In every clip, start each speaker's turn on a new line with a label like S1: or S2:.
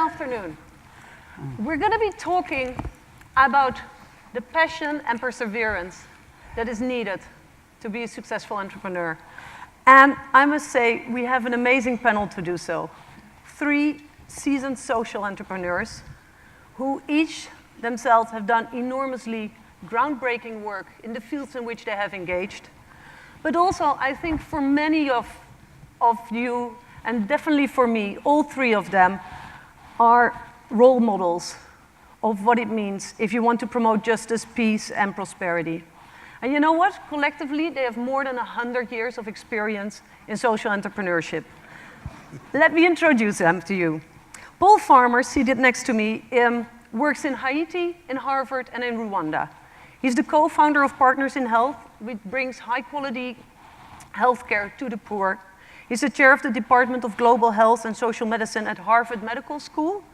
S1: afternoon. We're going to be talking about the passion and perseverance that is needed to be a successful entrepreneur. And I must say, we have an amazing panel to do so. 3 seasoned social entrepreneurs who each themselves have done enormously groundbreaking work in the fields in which they have engaged. But also, I think for many of you, and definitely for me, all 3 of them are role models of what it means if you want to promote justice, peace, and prosperity. And you know what? Collectively, they have more than 100 years of experience in social entrepreneurship. Let me introduce them to you. Paul Farmer, seated next to me, works in Haiti, in Harvard, and in Rwanda. He's the co-founder of Partners in Health, which brings high-quality healthcare to the poor. He's the chair of the Department of Global Health and Social Medicine at Harvard Medical School.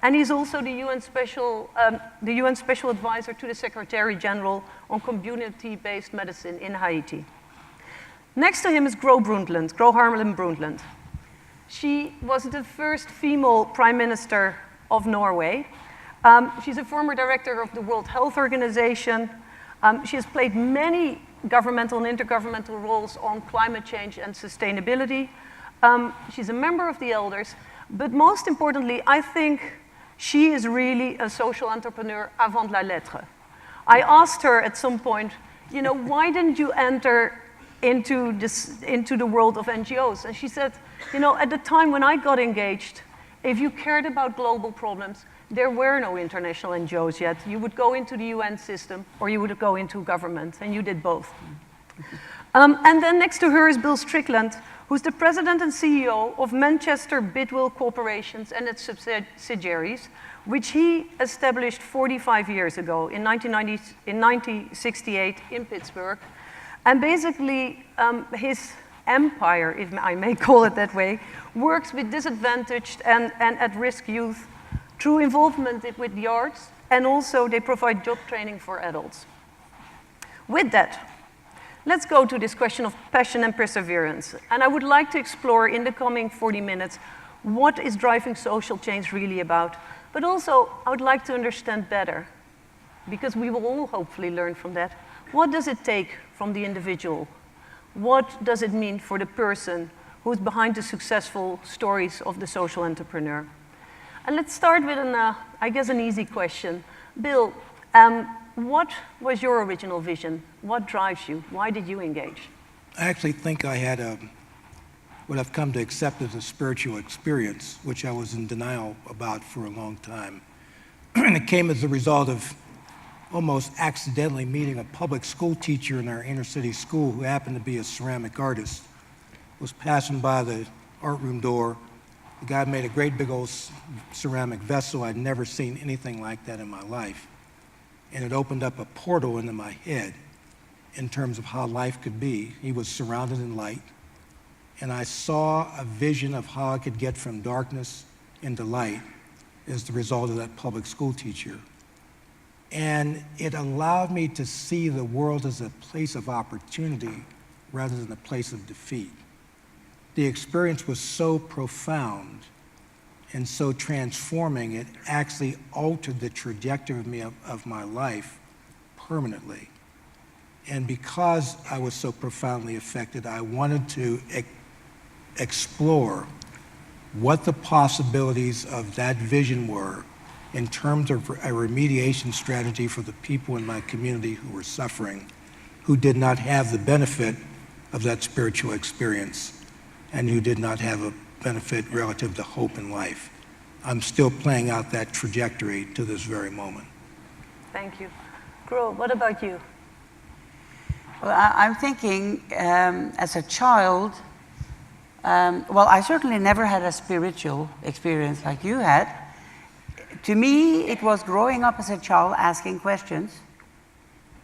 S1: And he's also the UN Special Advisor to the Secretary General on community-based medicine in Haiti. Next to him is Gro Brundtland, Gro Harlem Brundtland. She was the first female prime minister of Norway. She's a former director of the World Health Organization. She has played many governmental and intergovernmental roles on climate change and sustainability. She's a member of the Elders, but most importantly, I think she is really a social entrepreneur avant la lettre. I asked her at some point, you know, why didn't you enter into the world of NGOs? And she said, you know, at the time when I got engaged, if you cared about global problems, there were no international NGOs yet. You would go into the UN system or you would go into government, and you did both. And then next to her is Bill Strickland, who's the president and CEO of Manchester Bidwell Corporations and its subsidiaries, which he established 45 years ago in 1968 in Pittsburgh. And basically, his empire, if I may call it that way, works with disadvantaged and at-risk youth through involvement with the arts, and also they provide job training for adults. With that, let's go to this question of passion and perseverance. And I would like to explore in the coming 40 minutes what is driving social change really about. But also, I would like to understand better, because we will all hopefully learn from that, what does it take from the individual? What does it mean for the person who's behind the successful stories of the social entrepreneur? And let's start with, I guess, an easy question. Bill, what was your original vision? What drives you? Why did you engage?
S2: I actually think I had what I've come to accept as a spiritual experience, which I was in denial about for a long time. And it came as a result of almost accidentally meeting a public school teacher in our inner city school who happened to be a ceramic artist. Was passing by the art room door. The guy made a great big old ceramic vessel. I'd never seen anything like that in my life. And it opened up a portal into my head in terms of how life could be. He was surrounded in light. And I saw a vision of how I could get from darkness into light as the result of that public school teacher. And it allowed me to see the world as a place of opportunity rather than a place of defeat. The experience was so profound and so transforming, it actually altered the trajectory of my life permanently. And because I was so profoundly affected, I wanted to explore what the possibilities of that vision were in terms of a remediation strategy for the people in my community who were suffering, who did not have the benefit of that spiritual experience, and who did not have a benefit relative to hope in life. I'm still playing out that trajectory to this very moment.
S1: Thank you. Gro, what about you?
S3: Well, I'm thinking as a child, well, I certainly never had a spiritual experience like you had. To me, it was growing up as a child asking questions.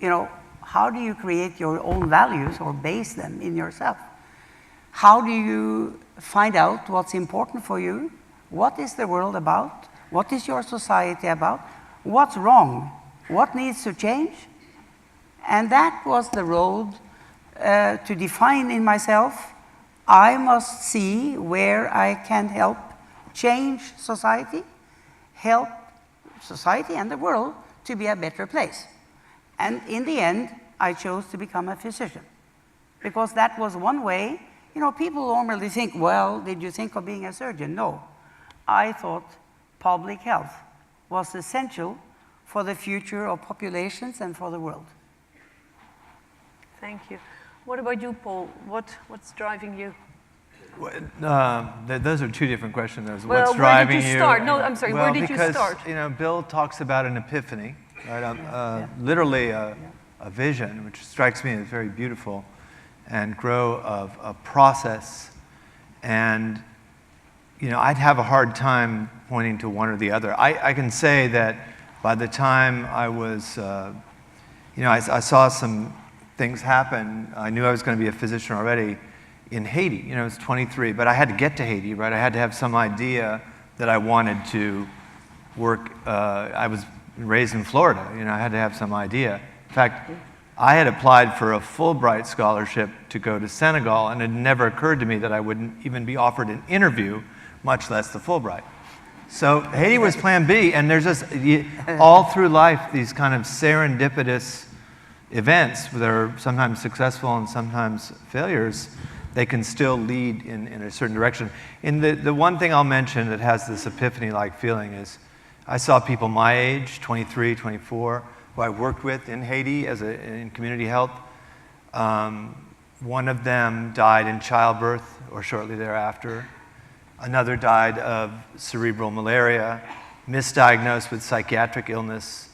S3: You know, how do you create your own values or base them in yourself? How do you find out what's important for you? What is the world about? What is your society about? What's wrong? What needs to change? And that was the road to define in myself. I must see where I can help change society help society and the world to be a better place. And in the end, I chose to become a physician, because that was one way. You know, people normally think, well, did you think of being a surgeon? No. I thought public health was essential for the future of populations and for the world.
S1: Thank you. What about you, Paul? What's driving you?
S4: Those are two different questions. There's
S1: Well,
S4: what's driving
S1: where did you start?
S4: you.
S1: No, I'm sorry,
S4: well,
S1: where did you
S4: because,
S1: start?
S4: You know, Bill talks about an epiphany, right? Literally a vision, which strikes me as very beautiful, and Gro of a process. And, you know, I'd have a hard time pointing to one or the other. I can say that by the time I was, you know, I saw some things happen. I knew I was going to be a physician already in Haiti. You know, I was 23, but I had to get to Haiti, right? I had to have some idea that I wanted to work. I was raised in Florida. You know, I had to have some idea. In fact, I had applied for a Fulbright scholarship to go to Senegal, and it never occurred to me that I wouldn't even be offered an interview, much less the Fulbright. So Haiti was plan B, and there's just, all through life, these kind of serendipitous events that are sometimes successful and sometimes failures, they can still lead in a certain direction. And the one thing I'll mention that has this epiphany-like feeling is I saw people my age, 23, 24, who I worked with in Haiti in community health. One of them died in childbirth or shortly thereafter. Another died of cerebral malaria, misdiagnosed with psychiatric illness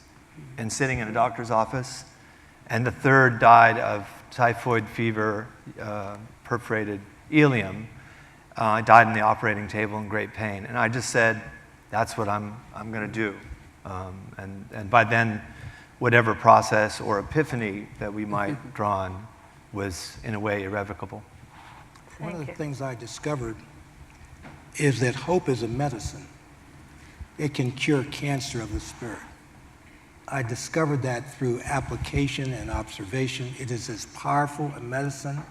S4: and sitting in a doctor's office. And the third died of typhoid fever, perforated ileum, died on the operating table in great pain. And I just said, that's what I'm going to do. And by then, whatever process or epiphany that we might draw on was, in a way, irrevocable.
S2: One of the things I discovered is that hope is a medicine. It can cure cancer of the spirit. I discovered that through application and observation. It is as powerful a medicine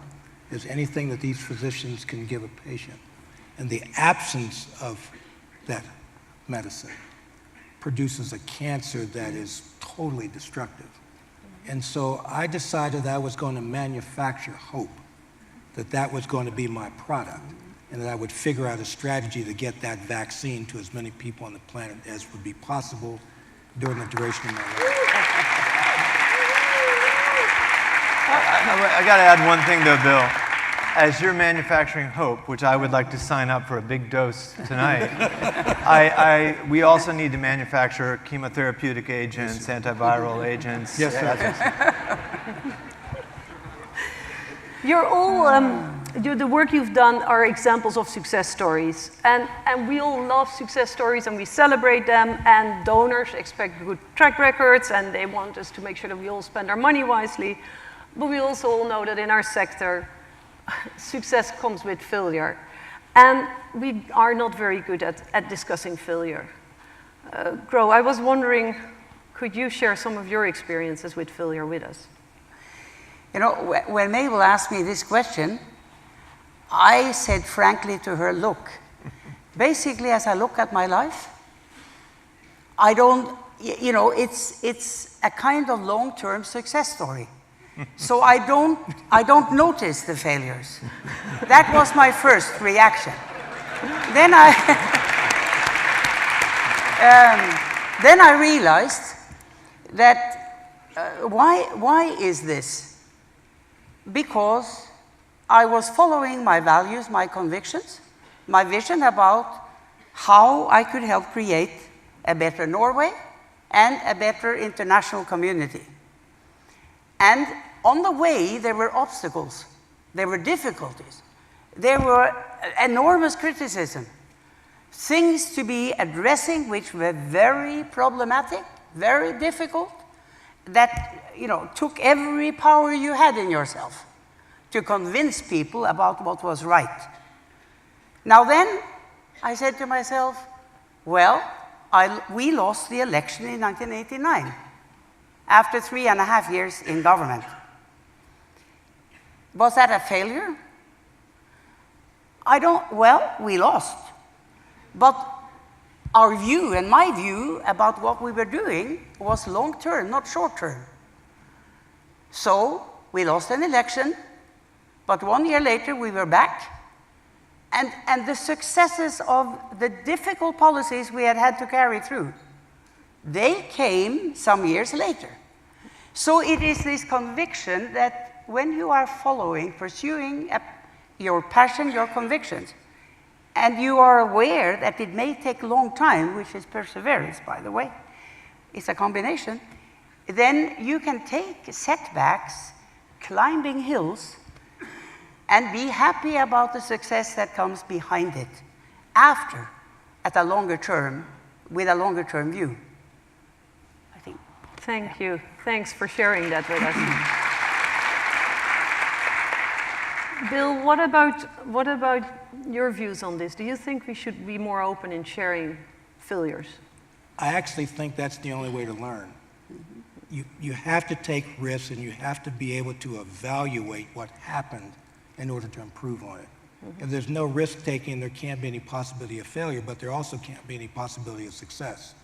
S2: as anything that these physicians can give a patient. And the absence of that medicine produces a cancer that is totally destructive. And so I decided I was going to manufacture hope, that was going to be my product, and that I would figure out a strategy to get that vaccine to as many people on the planet as would be possible during the duration of my life.
S4: I got to add one thing, though, Bill. As you're manufacturing hope, which I would like to sign up for a big dose tonight, we also need to manufacture chemotherapeutic agents, antiviral agents.
S2: Yes, sir.
S1: You're all, the work you've done are examples of success stories. And we all love success stories and we celebrate them, and donors expect good track records and they want us to make sure that we all spend our money wisely. But we also all know that in our sector, success comes with failure. And we are not very good at discussing failure. Gro, I was wondering, could you share some of your experiences with failure with us?
S3: You know, when Mabel asked me this question, I said frankly to her, look, basically as I look at my life, I don't, you know, it's a kind of long-term success story. So I don't notice the failures. That was my first reaction. Then I realized that why is this? Because I was following my values, my convictions, my vision about how I could help create a better Norway and a better international community. And on the way, there were obstacles, there were difficulties, there were enormous criticism, things to be addressing which were very problematic, very difficult, that, you know, took every power you had in yourself to convince people about what was right. Now then, I said to myself, well, we lost the election in 1989 after 3.5 years in government. Was that a failure? Well, we lost. But our view and my view about what we were doing was long-term, not short-term. So we lost an election, but 1 year later we were back. And the successes of the difficult policies we had to carry through, they came some years later. So it is this conviction that when you are following, pursuing your passion, your convictions, and you are aware that it may take a long time, which is perseverance, by the way, it's a combination, then you can take setbacks, climbing hills, and be happy about the success that comes behind it after, at a longer term, with a longer term view, I think.
S1: Thank you. Thanks for sharing that with us. Bill, what about your views on this? Do you think we should be more open in sharing failures?
S2: I actually think that's the only way to learn. You have to take risks, and you have to be able to evaluate what happened in order to improve on it. If there's no risk-taking, there can't be any possibility of failure, but there also can't be any possibility of success.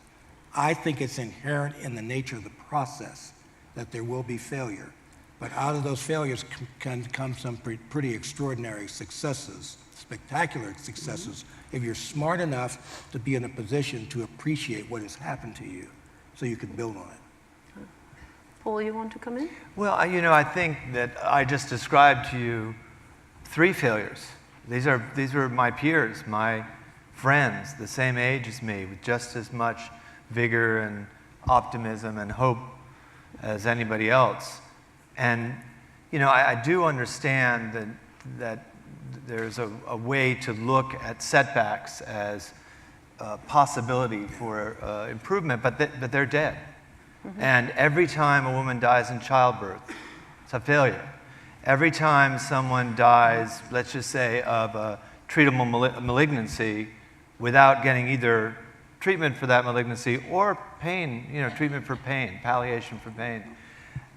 S2: I think it's inherent in the nature of the process that there will be failure, but out of those failures can come some pretty extraordinary successes, spectacular successes, if you're smart enough to be in a position to appreciate what has happened to you so you can build on it.
S1: Paul, you want to come in?
S4: Well, I think that I just described to you 3 failures. These are my peers, my friends, the same age as me, with just as much vigor and optimism and hope as anybody else. And, I do understand that there's a way to look at setbacks as a possibility for improvement, but they're dead. And every time a woman dies in childbirth, it's a failure. Every time someone dies, let's just say, of a treatable malignancy without getting either treatment for that malignancy or pain, treatment for pain, palliation for pain,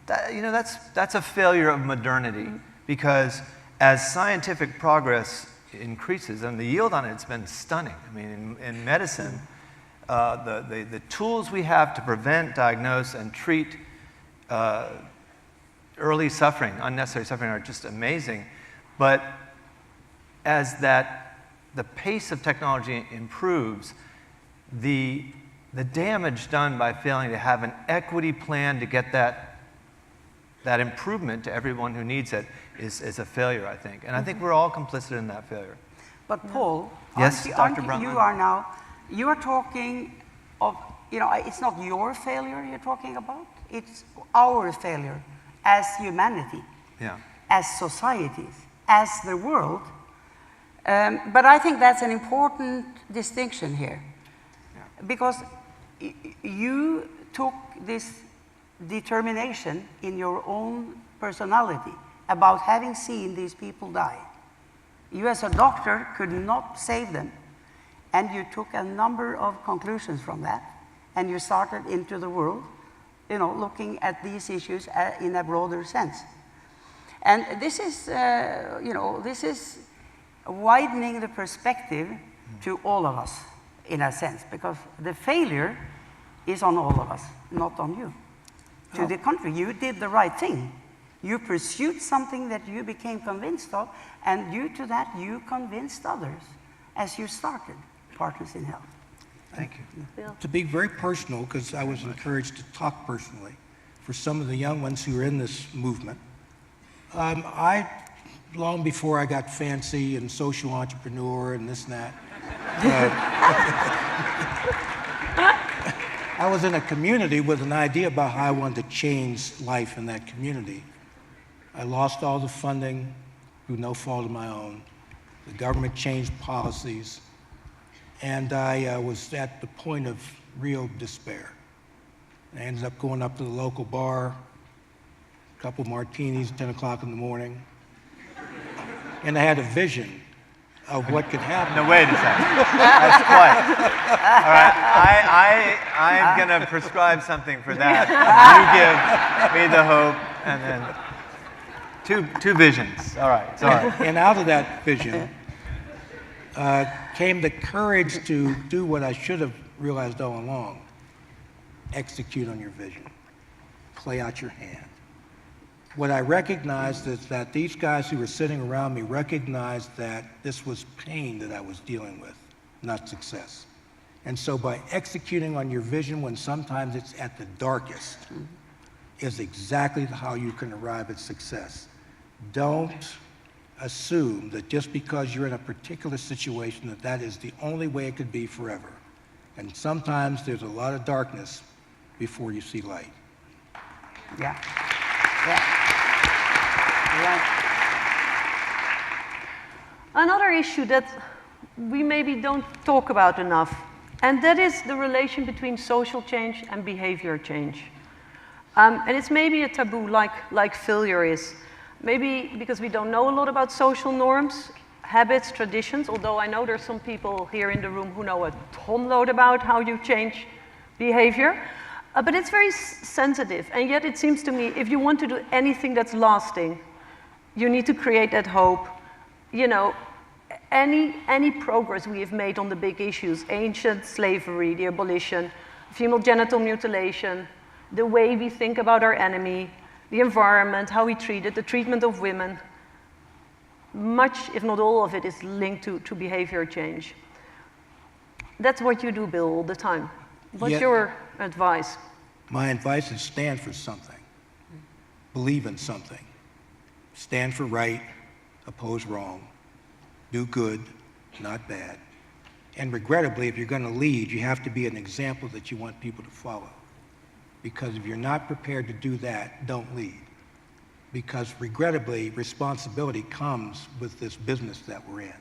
S4: that's a failure of modernity, because as scientific progress increases, and the yield on it's been stunning. I mean, in medicine, the tools we have to prevent, diagnose, and treat early suffering, unnecessary suffering, are just amazing. But as the pace of technology improves, the damage done by failing to have an equity plan to get that improvement to everyone who needs it is a failure, I think. And I think we're all complicit in that failure.
S3: But Paul,
S4: yes, Dr. Brundtland?
S3: You are talking of, it's not your failure you're talking about, it's our failure as humanity, as societies, as the world. But I think that's an important distinction here, because you took this determination in your own personality about having seen these people die. You as a doctor could not save them, and you took a number of conclusions from that, and you started into the world, looking at these issues in a broader sense. And this is, this is widening the perspective to all of us, in a sense, because the failure is on all of us, not on you. To the contrary, you did the right thing. You pursued something that you became convinced of, and due to that, you convinced others as you started Partners in Health.
S2: Thank you. To be very personal, because I was encouraged to talk personally, for some of the young ones who are in this movement, long before I got fancy and social entrepreneur and this and that, I was in a community with an idea about how I wanted to change life in that community. I lost all the funding through no fault of my own. The government changed policies, and I was at the point of real despair. I ended up going up to the local bar, a couple martinis, 10 o'clock in the morning, and I had a vision of what could happen.
S4: No, wait a second. That's quiet. All right, I'm going to prescribe something for that. You give me the hope, and then two visions. All right, sorry.
S2: And out of that vision came the courage to do what I should have realized all along. Execute on your vision. Play out your hand. What I recognized is that these guys who were sitting around me recognized that this was pain that I was dealing with, not success. And so by executing on your vision when sometimes it's at the darkest, is exactly how you can arrive at success. Don't assume that just because you're in a particular situation that that is the only way it could be forever. And sometimes there's a lot of darkness before you see light.
S3: Yeah. Yeah. Right.
S1: Another issue that we maybe don't talk about enough, and that is the relation between social change and behavior change. And it's maybe a taboo like failure is. Maybe because we don't know a lot about social norms, habits, traditions, although I know there's some people here in the room who know a ton load about how you change behavior. But it's very sensitive, and yet it seems to me if you want to do anything that's lasting, you need to create that hope. You know, any progress we have made on the big issues, ancient slavery, the abolition, female genital mutilation, the way we think about our enemy, the environment, how we treat it, the treatment of women, much, if not all of it, is linked to behavior change. That's what you do, Bill, all the time. What's your advice?
S2: My advice is stand for something. Believe in something. Stand for right, oppose wrong. Do good, not bad. And regrettably, if you're going to lead, you have to be an example that you want people to follow. Because if you're not prepared to do that, don't lead. Because regrettably, responsibility comes with this business that we're in.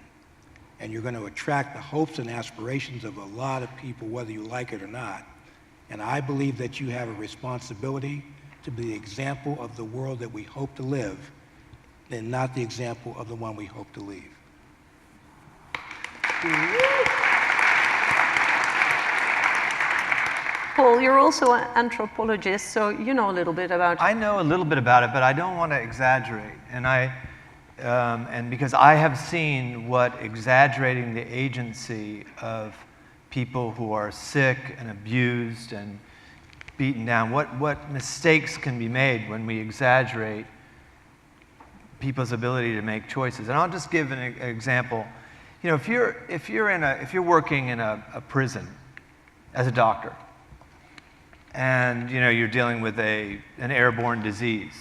S2: And you're going to attract the hopes and aspirations of a lot of people, whether you like it or not. And I believe that you have a responsibility to be the example of the world that we hope to live, and not the example of the one we hope to leave.
S1: Paul, you're also an anthropologist, so you know a little bit about it.
S4: I know a little bit about it, but I don't want to exaggerate. And because I have seen what exaggerating the agency of people who are sick and abused and beaten down, what mistakes can be made when we exaggerate people's ability to make choices. And I'll just give an example. You know, if you're working in a prison as a doctor, and you know you're dealing with an airborne disease,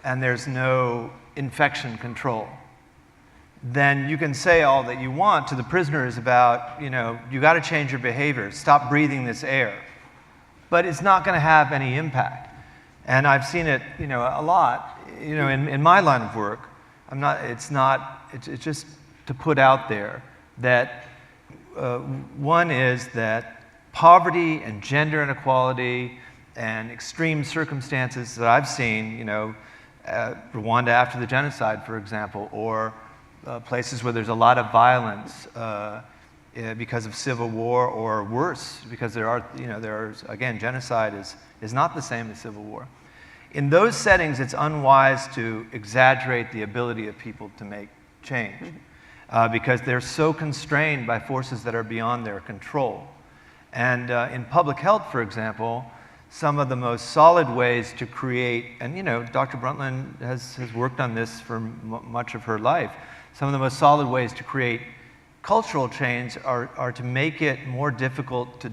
S4: and there's no infection control, then you can say all that you want to the prisoners about, you know, you got to change your behavior, stop breathing this air, but it's not going to have any impact. And I've seen it, you know, a lot, you know, in my line of work. It's just to put out there that one is that poverty and gender inequality and extreme circumstances that I've seen, you know, Rwanda after the genocide, for example, or places where there's a lot of violence because of civil war, or worse, because again, genocide is not the same as civil war. In those settings, it's unwise to exaggerate the ability of people to make change because they're so constrained by forces that are beyond their control. And in public health, for example, some of the most solid ways to create, and you know, Dr. Brundtland has worked on this for much of her life, some of the most solid ways to create cultural change are to make it more difficult to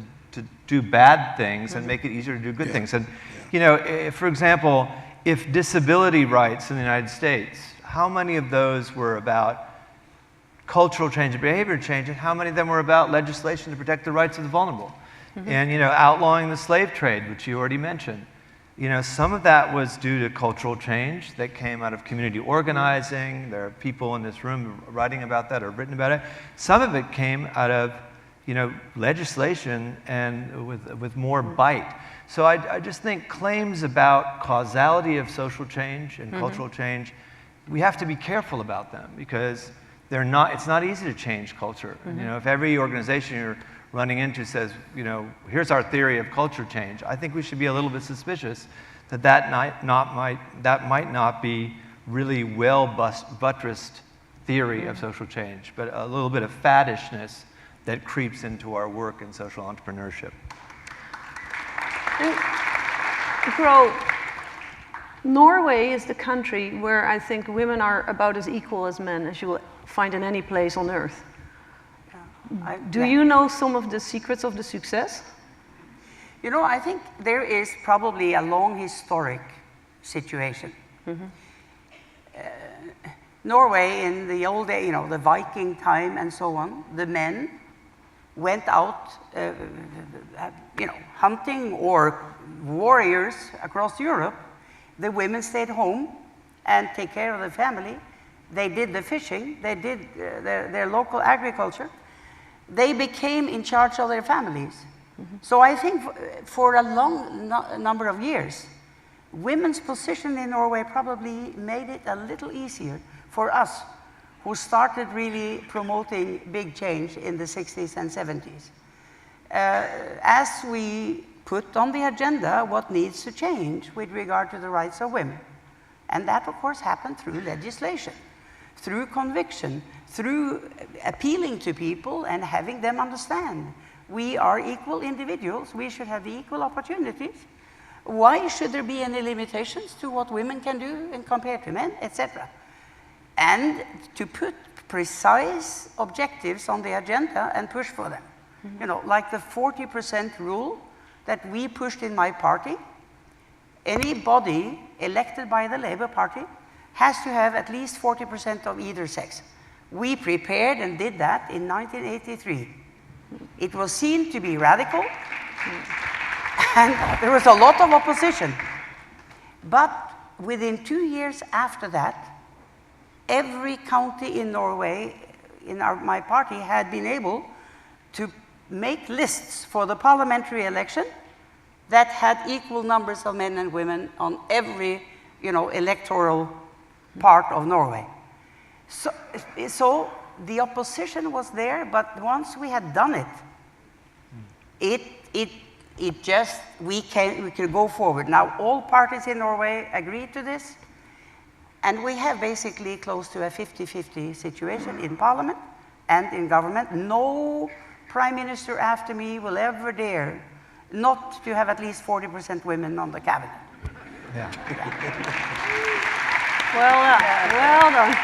S4: do bad things and make it easier to do good things. And you know, for example, if disability rights in the United States, how many of those were about cultural change and behavior change, and how many of them were about legislation to protect the rights of the vulnerable? And you know, outlawing the slave trade, which you already mentioned. You know, some of that was due to cultural change that came out of community organizing. There are people in this room writing about that or written about it. Some of it came out of, you know, legislation and with more bite. So I just think claims about causality of social change and cultural change, we have to be careful about them because it's not easy to change culture. You know, if every organization you're running into says, you know, here's our theory of culture change, I think we should be a little bit suspicious that might not be really well buttressed theory of social change, but a little bit of faddishness that creeps into our work in social entrepreneurship.
S1: Gro, Norway is the country where I think women are about as equal as men as you will find in any place on earth. Do you know some of the secrets of the success?
S3: You know, I think there is probably a long historic situation. Norway in the old day, you know, the Viking time and so on, the men went out, you know, hunting or warriors across Europe. The women stayed home and take care of the family. They did the fishing, they did their local agriculture. They became in charge of their families. So I think for a long number of years, women's position in Norway probably made it a little easier for us who started really promoting big change in the 60s and 70s. As we put on the agenda what needs to change with regard to the rights of women. And that, of course, happened through legislation, through conviction, through appealing to people and having them understand we are equal individuals, we should have the equal opportunities. Why should there be any limitations to what women can do and compared to men, etc.? And to put precise objectives on the agenda and push for them. You know, like the 40% rule that we pushed in my party. Any body elected by the Labour Party has to have at least 40% of either sex. We prepared and did that in 1983. It was seen to be radical, and there was a lot of opposition. But within 2 years after that, every county in Norway, in my party, had been able to make lists for the parliamentary election that had equal numbers of men and women on every, you know, electoral part of Norway. So the opposition was there, but once we had done it, it just, we could go forward. Now, all parties in Norway agreed to this, and we have basically close to a 50-50 situation in parliament and in government. No prime minister after me will ever dare not to have at least 40% women on the cabinet.
S4: Yeah.
S1: Well done. Well done.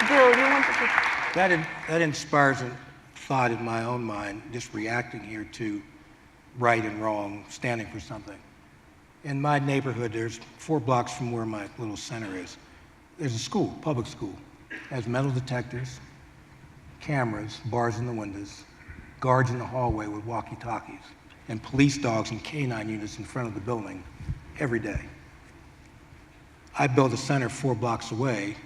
S1: Bill, you want to...
S2: That inspires a thought in my own mind, just reacting here to right and wrong, standing for something. In my neighborhood, there's 4 blocks from where my little center is. There's a school, public school. It has metal detectors, cameras, bars in the windows, guards in the hallway with walkie-talkies, and police dogs and canine units in front of the building every day. I built a center 4 blocks away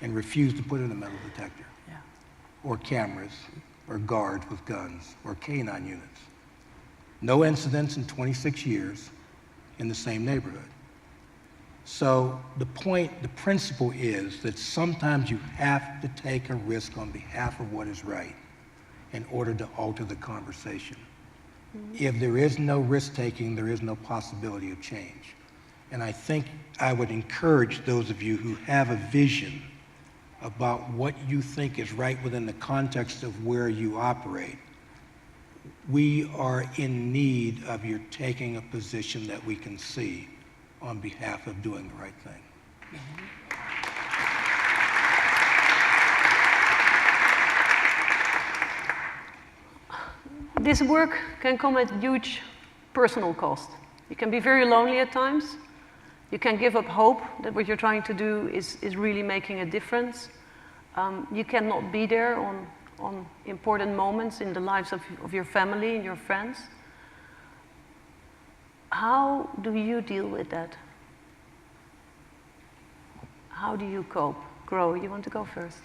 S2: and refused to put in a metal detector, or cameras, or guards with guns, or canine units. No incidents in 26 years in the same neighborhood. So the principle is that sometimes you have to take a risk on behalf of what is right in order to alter the conversation. If there is no risk-taking, there is no possibility of change. And I think I would encourage those of you who have a vision about what you think is right within the context of where you operate. We are in need of your taking a position that we can see on behalf of doing the right thing.
S1: This work can come at huge personal cost. You can be very lonely at times. You can give up hope that what you're trying to do is really making a difference. You cannot be there on important moments in the lives of your family and your friends. How do you deal with that? How do you cope? Gro, you want to go first?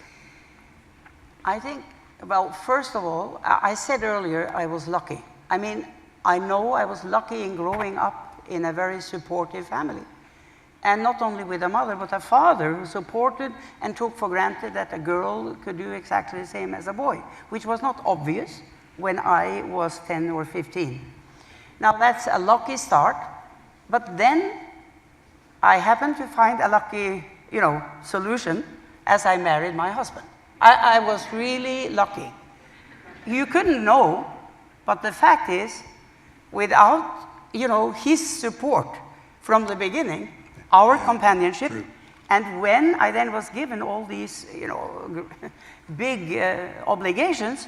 S3: I think, well, first of all, I said earlier I was lucky. I mean, I know I was lucky in growing up in a very supportive family. And not only with a mother, but a father who supported and took for granted that a girl could do exactly the same as a boy, which was not obvious when I was 10 or 15. Now that's a lucky start, but then I happened to find a lucky, solution as I married my husband. I was really lucky. You couldn't know, but the fact is, without, you know, his support from the beginning, our companionship, and when I then was given all these, you know, big obligations,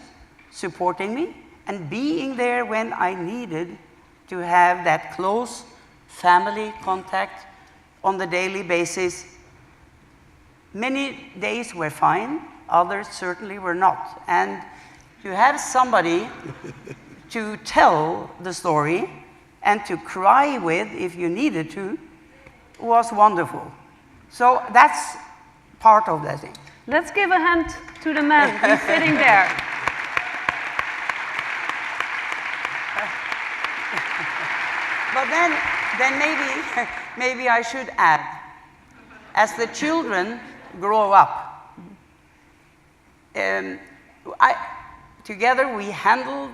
S3: supporting me and being there when I needed to have that close family contact on the daily basis. Many days were fine, others certainly were not. And to have somebody to tell the story and to cry with if you needed to was wonderful. So that's part of that thing.
S1: Let's give a hand to the man who's sitting there.
S3: But then maybe I should add, as the children grow up, together we handled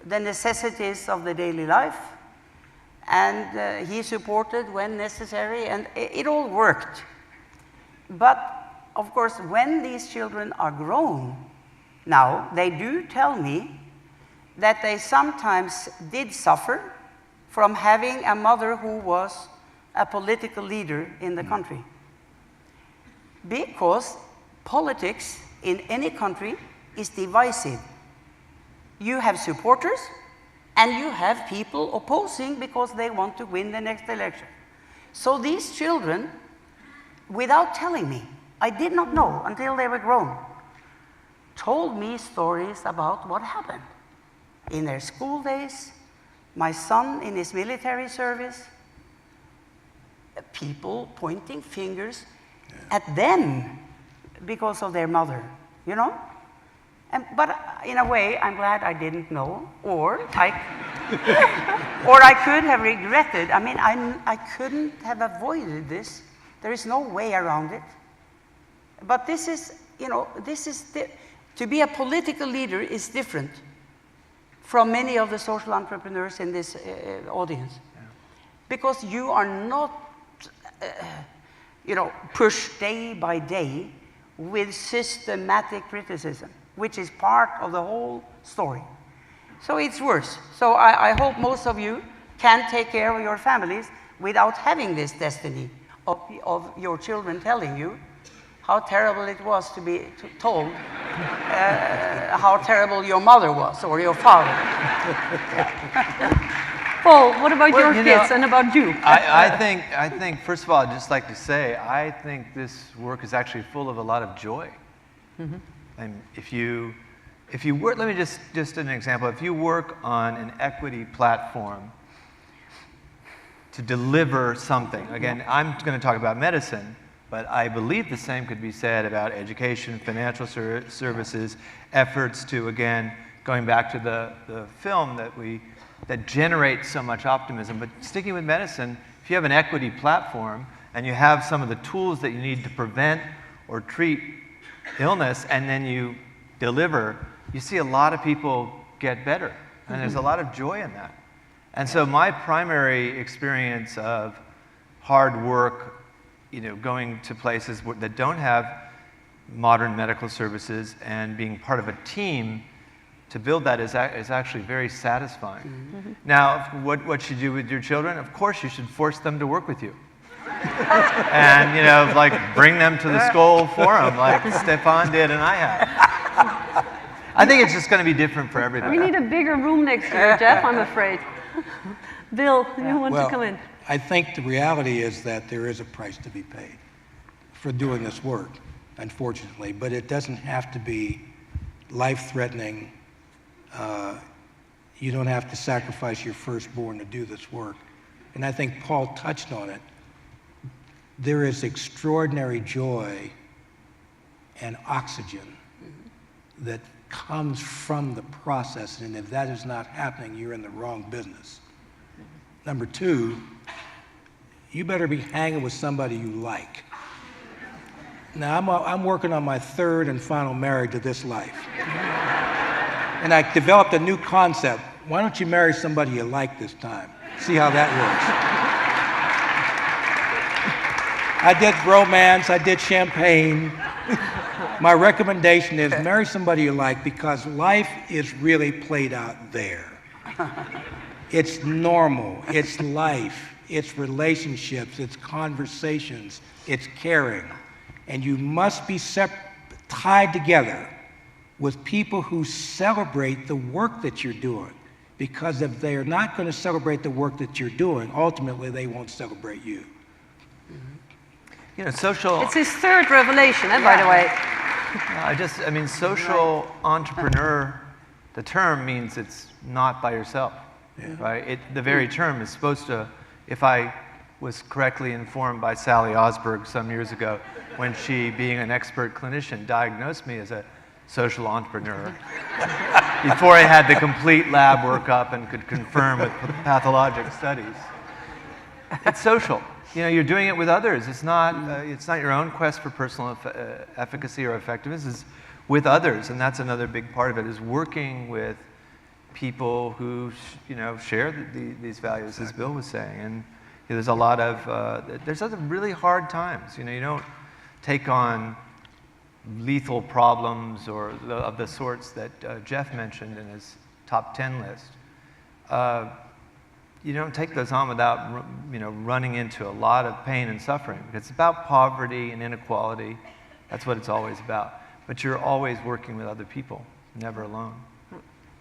S3: the necessities of the daily life, and he supported when necessary, and it all worked. But of course, when these children are grown now, they do tell me that they sometimes did suffer from having a mother who was a political leader in the country. Because politics in any country is divisive. You have supporters and you have people opposing because they want to win the next election. So these children, without telling me, I did not know until they were grown, told me stories about what happened in their school days, my son in his military service, people pointing fingers at them because of their mother, you know? But in a way, I'm glad I didn't know, or I could have regretted. I mean, I couldn't have avoided this. There is no way around it. But this is, you know, to be a political leader is different from many of the social entrepreneurs in this audience. Yeah. Because you are not, you know, pushed day by day with systematic criticism, which is part of the whole story. So it's worse. So I hope most of you can take care of your families without having this destiny of your children telling you how terrible it was to be told how terrible your mother was or your father.
S1: Paul, what about your kids and about you?
S4: I think, first of all, I'd just like to say, I think this work is actually full of a lot of joy. Mm-hmm. And if you work, let me just an example, if you work on an equity platform to deliver something, again, I'm going to talk about medicine, but I believe the same could be said about education, financial services, efforts to, again, going back to the film that generates so much optimism. But sticking with medicine, if you have an equity platform and you have some of the tools that you need to prevent or treat illness, and then you deliver, you see a lot of people get better. And there's a lot of joy in that. And so my primary experience of hard work, you know, going to places that don't have modern medical services and being part of a team to build that is actually very satisfying. Mm-hmm. Now, what you do with your children, of course you should force them to work with you. And, you know, like bring them to the Skoll forum like Stefan did and I have. I think it's just going to be different for everybody.
S1: We need a bigger room next year, Jeff, I'm afraid. Bill, you want to come in?
S2: I think the reality is that there is a price to be paid for doing this work, unfortunately, but it doesn't have to be life-threatening. You don't have to sacrifice your firstborn to do this work. And I think Paul touched on it. There is extraordinary joy and oxygen that comes from the process, and if that is not happening, you're in the wrong business. Number two, you better be hanging with somebody you like. Now, I'm working on my third and final marriage of this life. And I developed a new concept. Why don't you marry somebody you like this time? See how that works. I did romance, I did champagne. My recommendation is marry somebody you like, because life is really played out there. It's normal, it's life, it's relationships, it's conversations, it's caring. And you must be tied together with people who celebrate the work that you're doing. Because if they're not going to celebrate the work that you're doing, ultimately they won't celebrate you.
S4: You know, social...
S1: It's his third revelation, by the way.
S4: I mean, social entrepreneur, the term means it's not by yourself, right? The very term is supposed to, if I was correctly informed by Sally Osberg some years ago, when she, being an expert clinician, diagnosed me as a social entrepreneur, before I had the complete lab workup and could confirm with pathologic studies. It's social. You know, you're doing it with others. It's not your own quest for personal efficacy or effectiveness. It's with others, and that's another big part of it, is working with people who, share these values, as Bill was saying. And there's a lot of, there's other really hard times. You know, you don't take on lethal problems or of the sorts that Jeff mentioned in his top 10 list. You don't take those on without running into a lot of pain and suffering. It's about poverty and inequality. That's what it's always about. But you're always working with other people, never alone.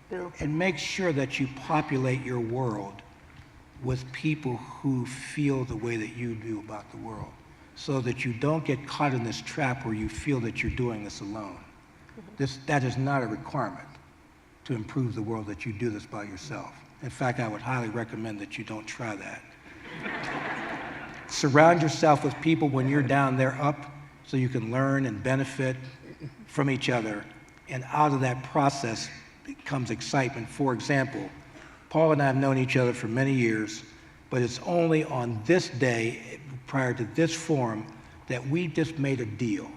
S1: Bill.
S2: And make sure that you populate your world with people who feel the way that you do about the world, so that you don't get caught in this trap where you feel that you're doing this alone. That is not a requirement to improve the world, that you do this by yourself. In fact, I would highly recommend that you don't try that. Surround yourself with people when you're down, they're up, so you can learn and benefit from each other. And out of that process comes excitement. For example, Paul and I have known each other for many years, but it's only on this day, prior to this forum, that we just made a deal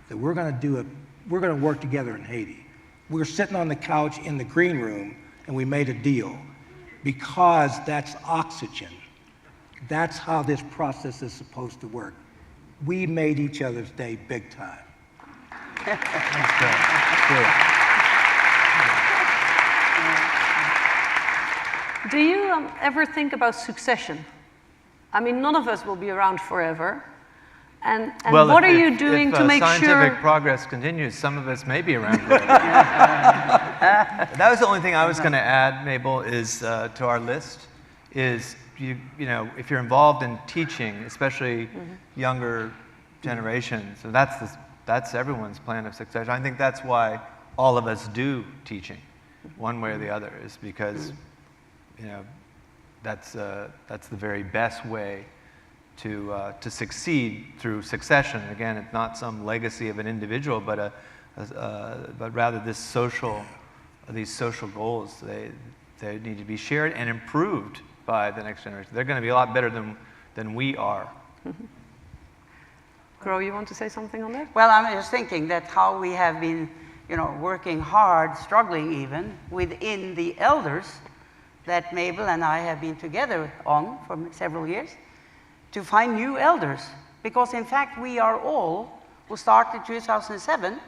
S2: that we're going to work together in Haiti. We were sitting on the couch in the green room, and we made a deal, because that's oxygen. That's how this process is supposed to work. We made each other's day big time.
S4: That's good.
S1: Do you ever think about succession? I mean, none of us will be around forever. And
S4: well,
S1: what are you doing to make sure...
S4: If scientific progress continues, some of us may be around forever. That was the only thing I was going to add, Mabel, is to our list, is if you're involved in teaching, especially younger generations, so that's everyone's plan of success. I think that's why all of us do teaching, one way or the other, is because that's the very best way to succeed through succession. Again, it's not some legacy of an individual, but rather these social goals. They need to be shared and improved by the next generation. They're going to be a lot better than we are.
S1: Gro, you want to say something on that?
S3: Well, I'm just thinking that how we have been, working hard, struggling even, within the elders that Mabel and I have been together on for several years, to find new elders. Because in fact, we are all, who started 2007,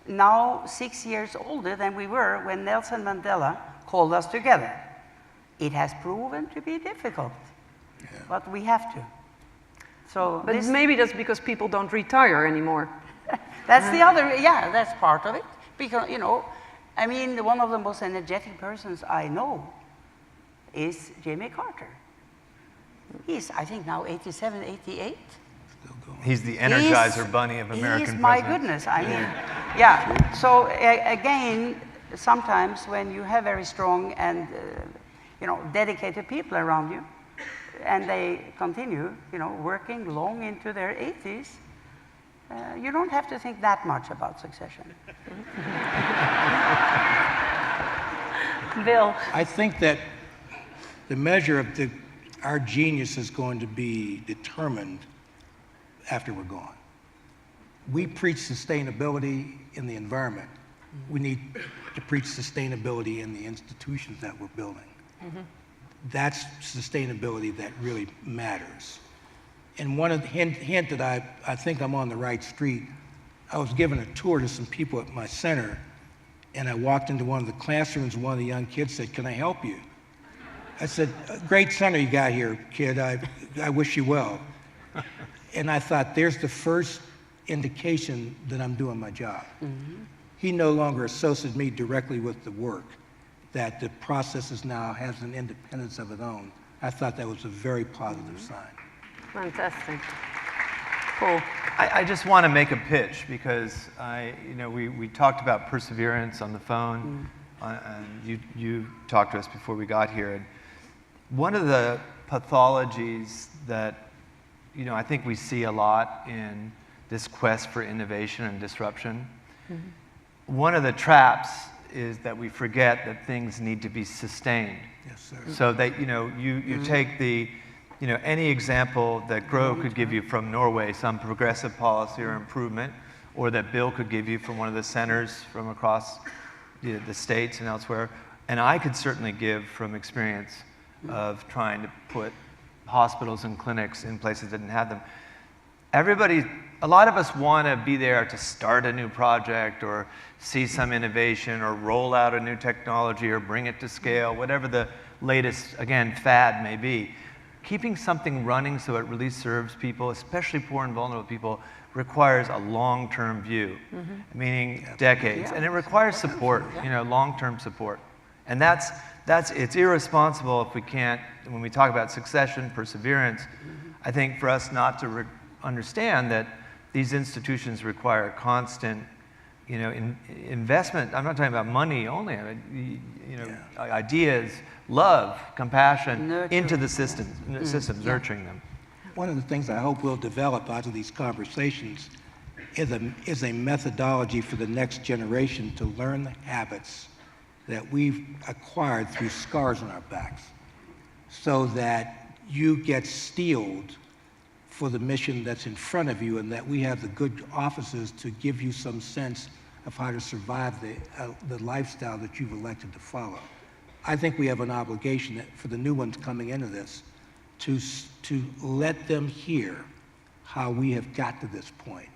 S3: now 6 years older than we were when Nelson Mandela called us together. It has proven to be difficult, but we have to. So
S1: but maybe that's because people don't retire anymore.
S3: That's the other, that's part of it. Because, I mean, one of the most energetic persons I know is Jimmy Carter. He's, I think, now 87, 88.
S4: He's the Energizer Bunny of American presidents.
S3: My goodness, I mean, So again, sometimes when you have very strong and, dedicated people around you, and they continue, working long into their 80s, you don't have to think that much about succession.
S1: Bill.
S2: I think that the measure of our genius is going to be determined after we're gone. We preach sustainability in the environment. We need to preach sustainability in the institutions that we're building. That's sustainability that really matters. And one of the hint that I think I'm on the right street, I was giving a tour to some people at my center, and I walked into one of the classrooms, and one of the young kids said, "Can I help you?" I said, "Great center you got here, kid. I wish you well." And I thought, there's the first indication that I'm doing my job. Mm-hmm. He no longer associated me directly with the work, that the process now has an independence of its own. I thought that was a very positive sign.
S1: Fantastic. Cool.
S4: I just want to make a pitch because we talked about perseverance on the phone, and you talked to us before we got here. And one of the pathologies that I think we see a lot in this quest for innovation and disruption, one of the traps is that we forget that things need to be sustained.
S2: Yes, sir.
S4: So that you take the any example that Gro could give you from Norway, some progressive policy or improvement, or that Bill could give you from one of the centers from across the States and elsewhere, and I could certainly give from experience of trying to put hospitals and clinics in places that didn't have them. A lot of us want to be there to start a new project or see some innovation or roll out a new technology or bring it to scale, whatever the latest, again, fad may be. Keeping something running so it really serves people, especially poor and vulnerable people, requires a long-term view, meaning decades. And it requires support, long-term support. And it's irresponsible if we can't, when we talk about succession, perseverance, I think for us not to understand that these institutions require constant, investment. I'm not talking about money only. Ideas, love, compassion into the systems, nurturing them.
S2: One of the things I hope we'll develop out of these conversations is a methodology for the next generation to learn the habits that we've acquired through scars on our backs, so that you get steeled for the mission that's in front of you, and that we have the good offices to give you some sense of how to survive the lifestyle that you've elected to follow. I think we have an obligation for the new ones coming into this to let them hear how we have got to this point,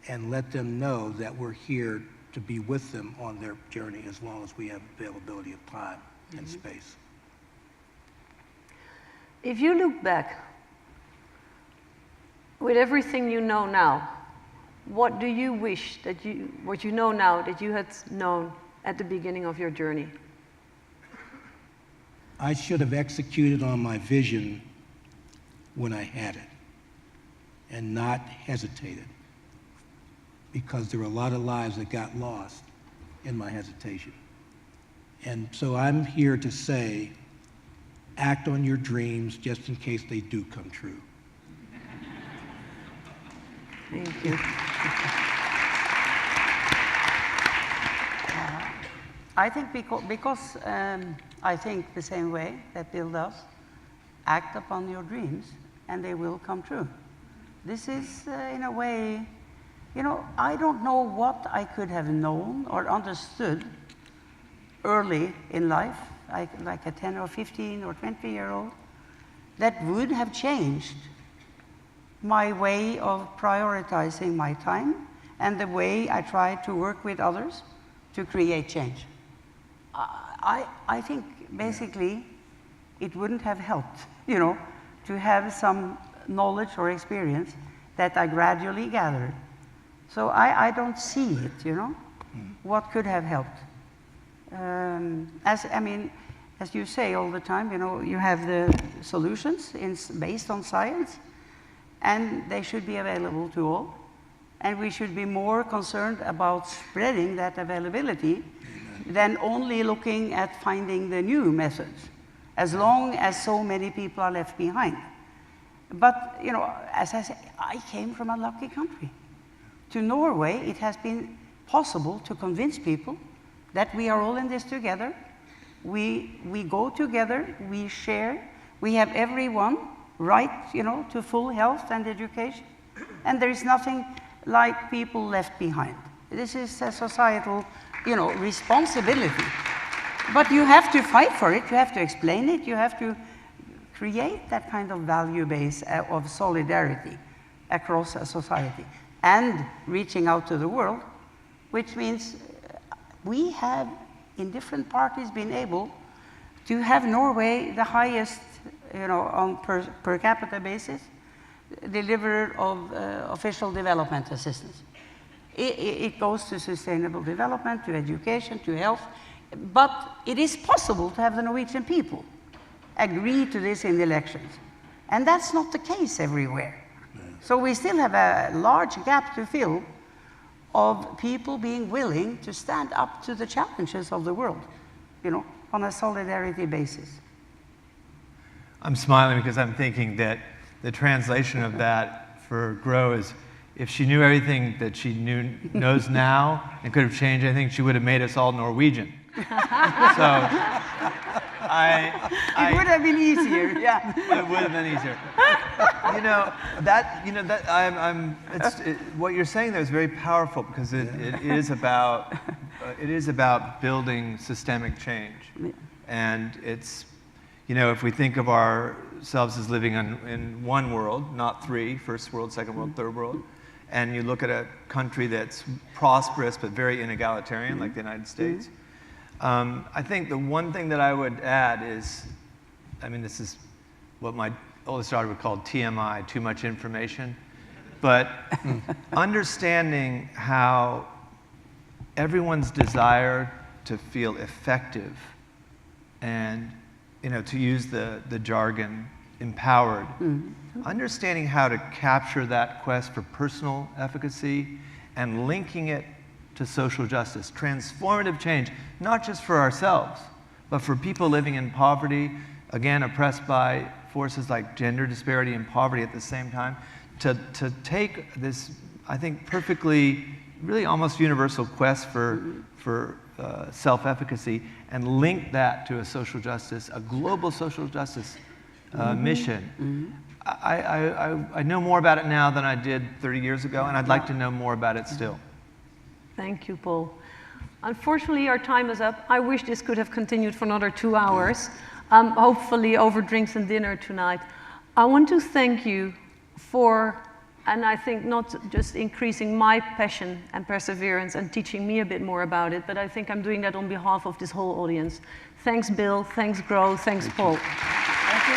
S2: and let them know that we're here to be with them on their journey as long as we have availability of time and space.
S1: If you look back, with everything you know now, what do you wish what you know now that you had known at the beginning of your journey?
S2: I should have executed on my vision when I had it, and not hesitated, because there were a lot of lives that got lost in my hesitation. And so I'm here to say, act on your dreams just in case they do come true.
S1: Thank you.
S3: I think because I think the same way that Bill does, act upon your dreams and they will come true. This is, in a way, I don't know what I could have known or understood early in life, like a 10 or 15 or 20-year-old, that would have changed my way of prioritizing my time and the way I try to work with others to create change. I think basically it wouldn't have helped, to have some knowledge or experience that I gradually gathered. So I don't see it, what could have helped. As you say all the time, you have the solutions based on science, and they should be available to all. And we should be more concerned about spreading that availability than only looking at finding the new methods, as long as so many people are left behind. But, as I say, I came from a lucky country. To Norway, it has been possible to convince people that we are all in this together. We go together, we share, we have everyone right, to full health and education. And there is nothing like people left behind. This is a societal, responsibility. But you have to fight for it, you have to explain it, you have to create that kind of value base of solidarity across a society. and reaching out to the world, which means we have, in different parties, been able to have Norway the highest, on per capita basis, deliverer of official development assistance. It goes to sustainable development, to education, to health, but it is possible to have the Norwegian people agree to this in the elections. And that's not the case everywhere. So we still have a large gap to fill of people being willing to stand up to the challenges of the world, on a solidarity basis.
S4: I'm smiling because I'm thinking that the translation of that for Gro is, if she knew everything that she knows now and could have changed anything, she would have made us all Norwegian. So
S3: it would have been easier, yeah.
S4: It would have been easier. What you're saying there is very powerful, because it is about building systemic change. And it's, if we think of ourselves as living in one world, not three, first world, second world, third world, and you look at a country that's prosperous but very inegalitarian, like the United States, I think the one thing that I would add is, this is what my oldest daughter would call TMI, too much information, but understanding how everyone's desire to feel effective and, to use the jargon, empowered, understanding how to capture that quest for personal efficacy and linking it to social justice, transformative change, not just for ourselves, but for people living in poverty, again, oppressed by forces like gender disparity and poverty at the same time, to take this, I think, perfectly, really almost universal quest for self-efficacy and link that to a social justice, a global social justice mission. I know more about it now than I did 30 years ago, and I'd like to know more about it still.
S1: Thank you, Paul. Unfortunately, our time is up. I wish this could have continued for another 2 hours, hopefully over drinks and dinner tonight. I want to thank you for, and I think not just increasing my passion and perseverance and teaching me a bit more about it, but I think I'm doing that on behalf of this whole audience. Thanks, Bill. Thanks, Gro. Thanks, Paul.
S3: Thank you.